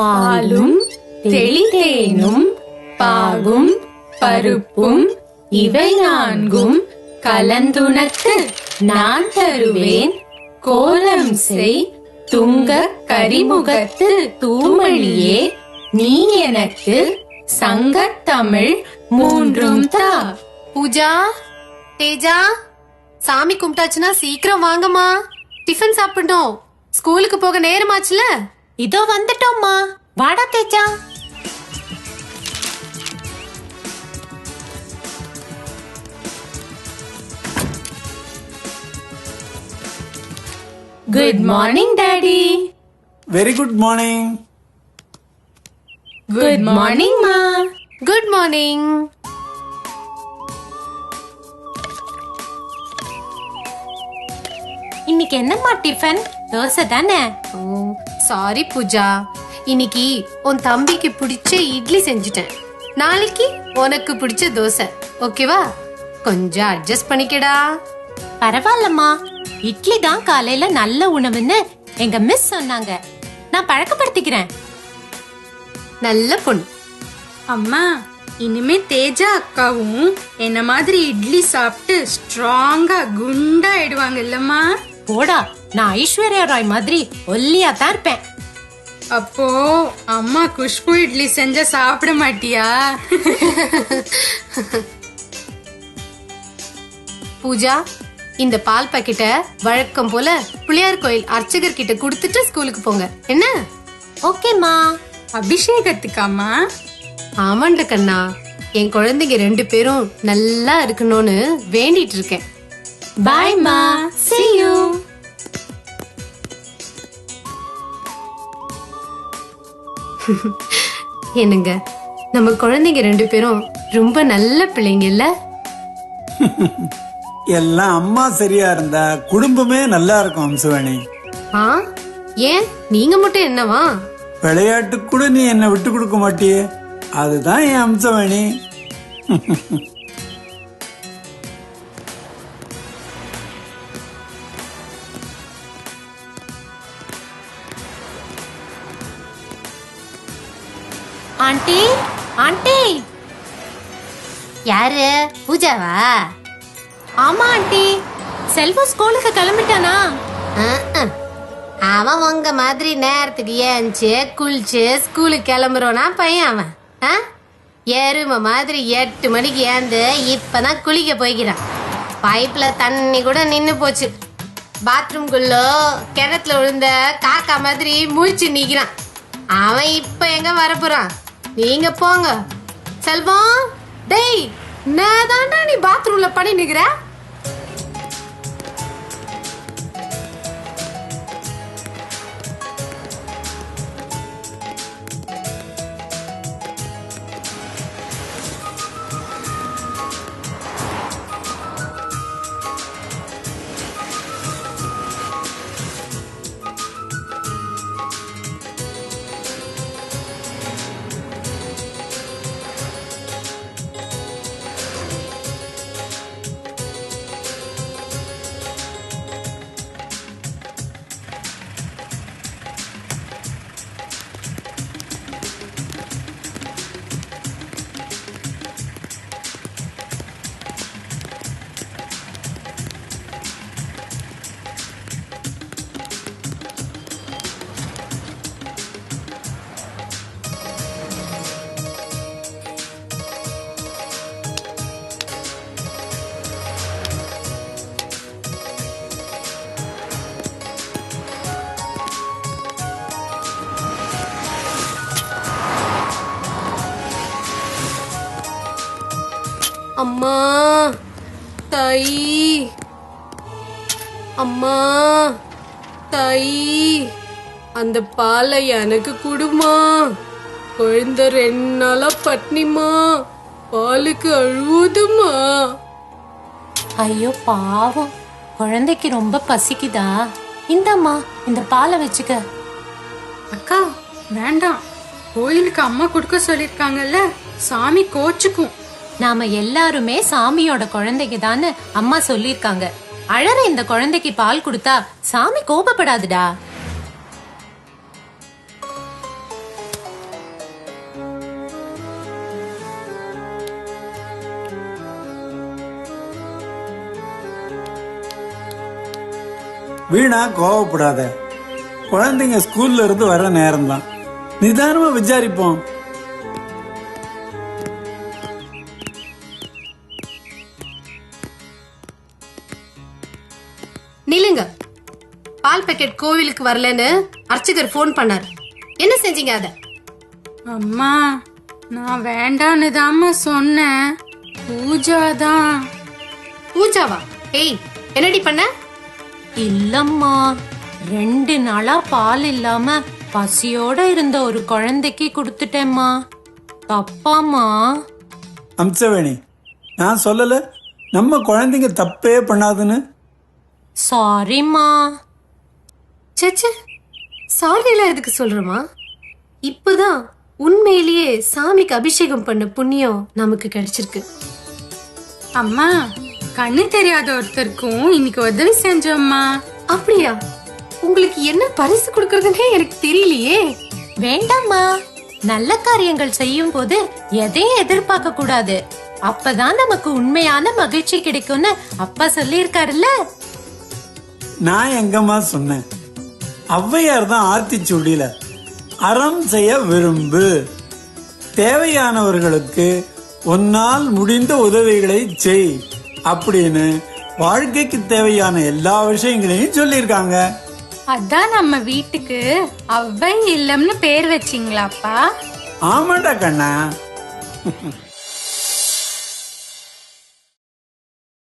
பாலும் தெளிதேனும் பாகும் பருப்பும் இவை நான்கும் கலந்துனக்கு நான் தருவேன் கோலம் செய் துங்க கரிமுகத்து தூமணியே நீ எனக்கு சங்கத்தமிழ் மூன்றும் தா. பூஜா, தேஜா, சாமி கும்பிட்டாச்சுன்னா சீக்கிரம் வாங்கம்மா, டிஃபன் சாப்பிடணும். ஸ்கூலுக்கு போக நேரமாச்சுல. இதோ வந்துட்டோம்மா. வாடா Teja. Good morning daddy. Very good morning. Good morning மா. Good morning. இன்னைக்கு என்னம்மா டிஃபன்? தோசை தானே? சாரி பூஜா, இன்னைக்கு உன் தம்பிக்கு பிடிச்ச இட்லி செஞ்சுட்டேன். நாளைக்கு உனக்கு பிடிச்ச தோசை. ஓகேவா? கொஞ்சம் அட்ஜஸ்ட் பண்ணிக்கடா. பரவாயில்லம்மா, இட்லி தான் காலையில நல்ல உணவுன்னு எங்க மிஸ் சொன்னாங்க. நான் பழக்கப்படுத்திக்கிறேன். நல்ல பொண்ணு. அம்மா, இனிமே தேஜா அக்காவும் என்ன மாதிரி இட்லி சாப்பிட்டு ஸ்ட்ராங்கா குண்டா ஆயிடுவாங்க இல்லம்மா? போடா, நான் ஐஸ்வர்யா ராய் மாதிரி ஒல்லியா தான் இருப்பேன். அப்போ அம்மா குஷ்பு இட்லி செஞ்ச சாப்பிட மாட்டியா? பூஜா, இந்த பால் பாக்கெட்ட வழக்கம் போல பிள்ளையார் கோயில் அர்ச்சகர் கிட்ட குடுத்துட்டு ஸ்கூலுக்கு போங்க. என்ன? ஓகேம்மா. அபிஷேகத்துக்காமா? ஆமாண்ட கண்ணா, என் குழந்தைங்க 2 பேரும் நல்லா இருக்கணும்னு வேண்டிட்டு இருக்கேன். பாய் மா. See you. என்னங்க, நம்ம குழந்தைங்க 2 பேரும் ரொம்ப நல்ல பிள்ளைங்க இல்ல? எல்லாம் அம்மா சரியா இருந்தா குடும்பமே நல்லா இருக்கும் அம்சவேணி. ஆ, ஏன் நீங்க மட்டும் என்னவா? விளையாட்டுக்கு கூட நீ என்ன விட்டு கொடுக்க மாட்டியே, அதுதான் என் அம்சவேணி. Aunty, aunty. யாரு? பூஜாவா? ஆமா ஆண்டி. செல்வம் ஸ்கூலுக்கு கிளம்பிட்டானா? அவன் உங்க மாதிரி நேரத்துக்கு ஏஞ்சி குளிச்சு ஸ்கூலுக்கு கிளம்புறோனா பையன் அவன். எருமை மாதிரி 8 மணிக்கு ஏந்து இப்பதான் குளிக்க போய்க்கிறான். பைப்ல தண்ணி கூட நின்னு போச்சு. பாத்ரூம்குள்ள கிணத்துல விழுந்த காக்கா மாதிரி முழிச்சு நிக்கிறான். அவன் இப்ப எங்க வரப்போறான்? நீங்க போங்க. செல்வம், டேய், நான் தாண்டா நீ பாத்ரூம்ல பண்ணி நிக்கிற? அம்மா, தாயி, அம்மா, தாயி, அந்த பாலை எனக்கு குடுமா. குழந்தை 2 நாளா பட்னிமா, பாலுக்கு அழுவுதுமா. ஐயோ பாவம், குழந்தைக்கு ரொம்ப பசிக்குதா? இந்தம்மா, இந்த பாலை வச்சுக்க. அக்கா, வேண்டாம். கோயிலுக்கு அம்மா கொடுக்க சொல்லிருக்காங்கல்ல, சாமி கோச்சுக்கும். நாம எல்லாருமே சாமியோட குழந்தைங்க தான்னு அம்மா சொல்லிருக்காங்க. அழற இந்த குழந்தைக்கு பால் கொடுத்தா சாமி கோபப்படாதுடா. வீணா கோவப்படாத. குழந்தைங்க ஸ்கூல்ல இருந்து வர நேரம்தான், நிதானமா விசாரிப்போம். நில்லுங்க. பால் பாக்கெட் கோவிலுக்கு வரலன்னு அர்ச்சகர் ஃபோன் பண்ணார். என்ன செஞ்சீங்க அத? அம்மா நான் வேண்டான்னு தாம்மா சொன்னேன். பூஜா தான். பூஜாவா? ஏய், என்னடி பண்ண? இல்லம்மா, 2 நாளா பால் இல்லாம பசியோட இருந்த ஒரு குழந்தைக்கு கொடுத்துட்டேம்மா. தப்பாம்மா? அம்சவேணி, நான் சொல்லல நம்ம குழந்தைங்க தப்பே பண்ணாதுன்னு? சாரிம்மா. சேச்சே, சாரிலாம் எதுக்கு சொல்றமா? இப்பதான் உண்மையிலேயே சாமிக்கு அபிஷேகம் பண்ண புண்ணியம் நமக்கு கிடைச்சிருக்கு. அம்மா கண்ணு தெரியாத ஒருத்தருக்கும் இன்னைக்கு உதவி செஞ்சோம்மா. அப்படியா? உங்களுக்கு என்ன பரிசு கொடுக்கறதுன்னே எனக்கு தெரியலையே. வேண்டாம்மா, நல்ல காரியங்கள் செய்யும் போது எதையும் எதிர்பார்க்க கூடாது. அப்பதான் நமக்கு உண்மையான மகிழ்ச்சி கிடைக்கும்னு அப்பா சொல்லியிருக்காருல்ல. நான் எங்கம்மா சொன்னேன்? ஔவையார் தான் ஆத்திச்சூடியில அறம் செய்ய விரும்பு, தேவையானவர்களுக்கு உன்னால் முடிந்த உதவிகளை செய் அப்படின்னு வாழ்க்கைக்கு தேவையான எல்லா விஷயங்களையும் சொல்லியிருக்காங்க. அதான் நம்ம வீட்டுக்கு அவ்வை இல்லம்னு பேர் வச்சிங்களாப்பா? ஆமாடா கண்ணா.